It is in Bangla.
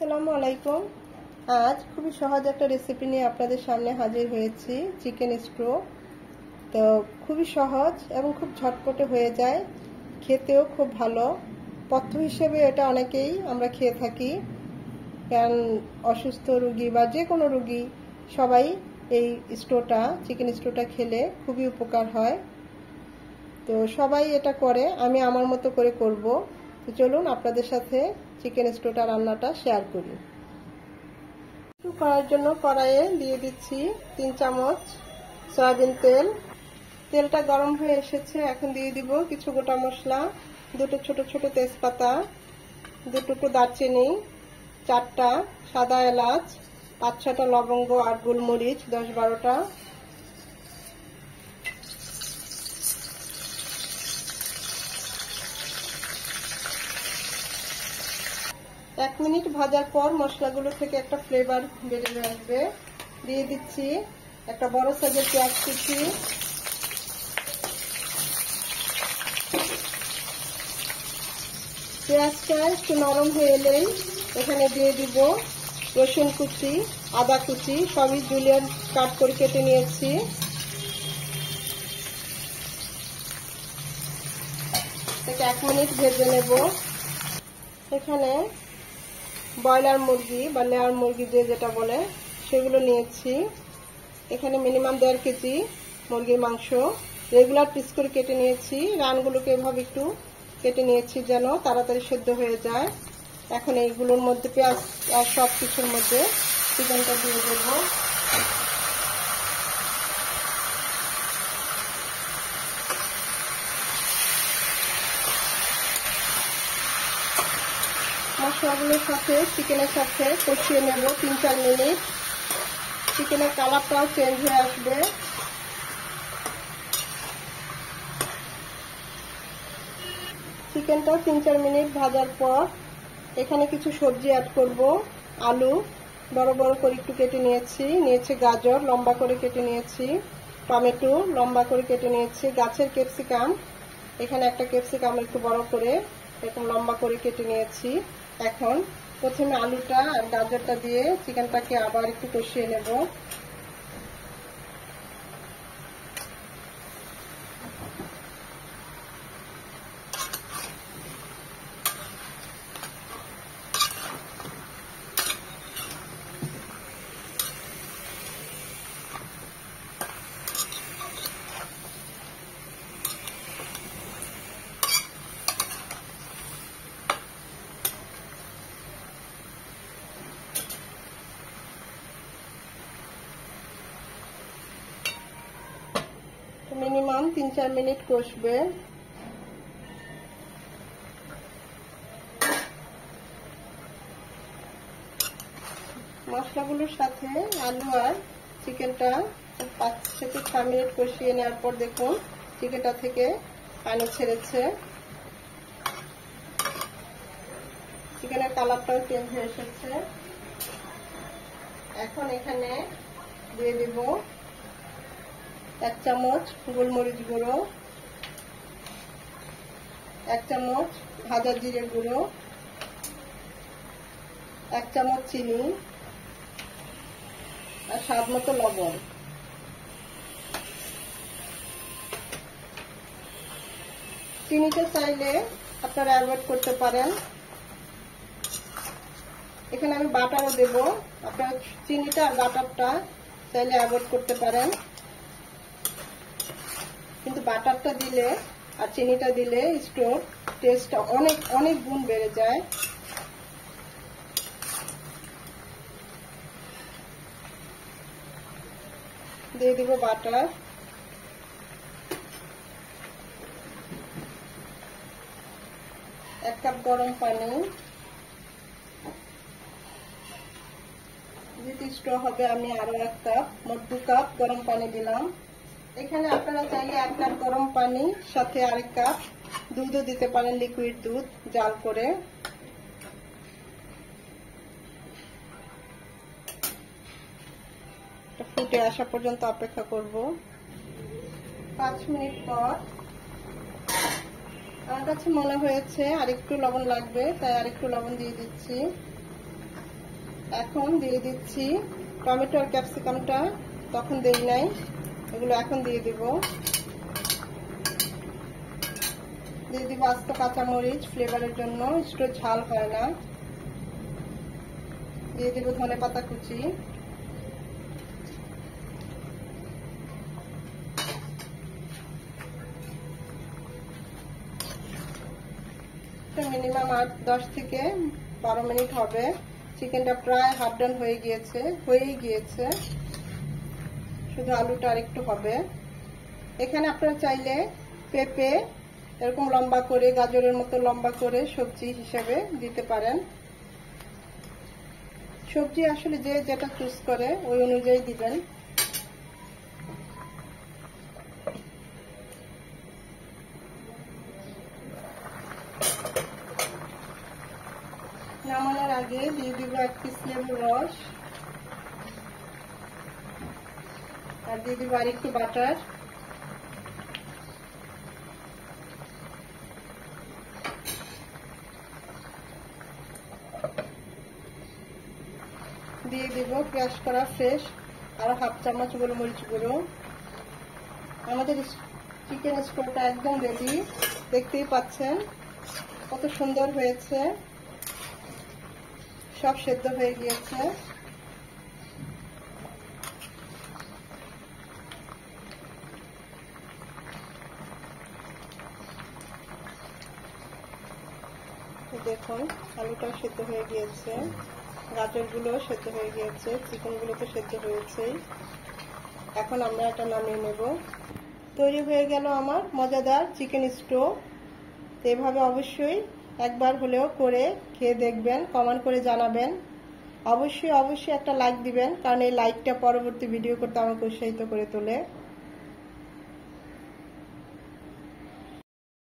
আসসালামু আলাইকুম। আজ খুবই সহজ একটা রেসিপি নিয়ে আপনাদের সামনে হাজির হয়েছি, চিকেন স্ট্রো। তো খুবই সহজ এবং খুব ঝটপটে হয়ে যায়, খেতেও খুব ভালো। পথ্য হিসেবে এটা অনেকেই আমরা খেয়ে থাকি, কারণ অসুস্থ রোগী বা যে কোনো রোগী সবাই এই চিকেন স্ট্রোটা খেলে খুবই উপকার হয়। তো সবাই এটা করে, আমি আমার মতো করে করব। তো চলুন আপনাদের সাথে চিকেন স্ট্রোটা রান্নাটা শেয়ার করি। করার জন্য কড়াইয়ে দিয়ে দিচ্ছি 3 চামচ সয়াবিন তেল। তেলটা গরম হয়ে এসেছে, এখন দিয়ে দিব কিছু গোটা মশলা, 2টো ছোট ছোট তেজপাতা, 2 টুকরো দারচিনি, 4টা সাদা এলাচ, 5-6টা লবঙ্গ আর গোলমরিচ 10-12টা। এক মিনিট ভাজার পর মশলাগুলো থেকে একটা ফ্লেভার বেরিয়ে আসবে। দিয়ে দিচ্ছি একটা বড় সাইজের পেঁয়াজ কুচি, পেঁয়াজটা একটু নরম হয়ে এলেই এখানে দিয়ে দিব রসুন কুচি, আদা কুচি, সবই জুলিয়ান কাট করে কেটে নিয়েছি। এটাকে 1 মিনিট ভেজে নেব। এখানে ব্রয়লার মুরগি বা লেয়ার মুরগি যেটা বলে সেগুলো নিয়েছি। এখানে মিনিমাম 1.5 কেজি মুরগির মাংস রেগুলার পিস করে কেটে নিয়েছি। রানগুলোকে এভাবে একটু কেটে নিয়েছি যেন তাড়াতাড়ি সেদ্ধ হয়ে যায়। এখন এইগুলোর মধ্যে পেঁয়াজ আর সব কিছুর মধ্যে চিকেনটা দিয়ে দেব। মশলাগুলোর সাথে চিকেনের সাথে কষিয়ে নেব 3-4 মিনিট। চিকেনের কালারটাও চেঞ্জ হয়ে আসবে। চিকেনটা 3-4 মিনিট ভাজার পর এখানে কিছু সবজি অ্যাড করব। আলু বড় বড় করে একটু কেটে নিয়েছি, গাজর লম্বা করে কেটে নিয়েছি, টমেটো লম্বা করে কেটে নিয়েছি, গাছের ক্যাপসিকাম, এখানে একটা ক্যাপসিকাম একটু বড় করে এরকম লম্বা করে কেটে নিয়েছি। এখন প্রথমে আলুটা আর গাজরটা দিয়ে চিকেনটাকে আবার একটু কষিয়ে নেব। Minimum 3-4 minute কষবে। মশলাগুলোর সাথে আলু আর চিকেনটা 5-6 মিনিট কষিয়ে নেওয়ার পর দেখুন চিকেনটা থেকে পানি ছেড়েছে, চিকেনের কালারটাও চেঞ্জ হয়ে এসেছে। এখন এখানে দিয়ে দিব 1 চামচ গোলমরিচ গুঁড়ো, 1 চামচ ভাজা জিরে গুঁড়ো, 1 চামচ চিনি আর স্বাদ মতো লবণ। চিনিটা চাইলে আপনারা অ্যাভয়েড করতে পারেন। এখানে আমি বাটারও দেব, আপনারা চিনিটা আর বাটারটা চাইলে অ্যাভয়েড করতে পারেন, কিন্তু বাটারটা দিলে আর চিনিটা দিলে স্টোর টেস্টটা অনেক অনেক গুণ বেড়ে যায়। দিয়ে দিব বাটার, 1 কাপ গরম পানি, যেহেতু স্ট্রো হবে আমি আরো 1 কাপ, মোট 2 কাপ গরম পানি দিলাম। এখানে আপনারা চাইলে 1 কাপ গরম পানি সাথে আরেক কাপ দুধও দিতে পারেন, লিকুইড দুধ জাল করে। ফুটে আসা পর্যন্ত অপেক্ষা করব। 5 মিনিট পর আমার কাছে মনে হয়েছে আরেকটু লবণ লাগবে, তাই আরেকটু লবণ দিয়ে দিচ্ছি। এখন দিয়ে দিচ্ছি টমেটো আর ক্যাপসিকামটা, তখন দেই নাই, এগুলো এখন দিয়ে দিব। দিয়ে দিব আস্ত কাঁচামরিচ ফ্লেভারের জন্য, একটু ঝাল হয় না। দিয়ে দিব ধনেপাতা কুচি, মিনিমাম 10 থেকে 12 মিনিট হবে। চিকেনটা প্রায় হাফ ডান হয়েই গিয়েছে, শুধু আলুটা আর একটু হবে। এখানে আপনারা চাইলে পেঁপে এরকম লম্বা করে, গাজরের মতো লম্বা করে সবজি হিসেবে দিতে পারেন। সবজি আসলে যে যেটা চুজ করে ওই অনুযায়ী দিবেন। নামানোর আগে দিয়ে দিব 1 পিস লেবুর রস, আর দিয়ে দিব আর একটু বাটার। দিয়ে দিব ক্রাশ করা ফ্রেশ আর হাফ চামচ গোলমরিচ গুঁড়ো। আমাদের চিকেন স্টোটা একদম রেডি, দেখতেই পাচ্ছেন কত সুন্দর হয়েছে, সব সেদ্ধ হয়ে গিয়েছে। দেখুন আলুটা সেদ্ধ হয়ে গিয়েছে, গাজরগুলো সেদ্ধ হয়ে গিয়েছে, চিকেনগুলো তো সেদ্ধ হয়েছেই। এখন আমরা এটা নামিয়ে নেব। তৈরি হয়ে গেল আমার মজাদার চিকেন স্টো। তো এভাবে অবশ্যই একবার হলেও করে খেয়ে দেখবেন, কমেন্ট করে জানাবেন। অবশ্যই একটা লাইক দিবেন, কারণ এই লাইকটা পরবর্তী ভিডিও করতে আমাকে উৎসাহিত করে তোলে।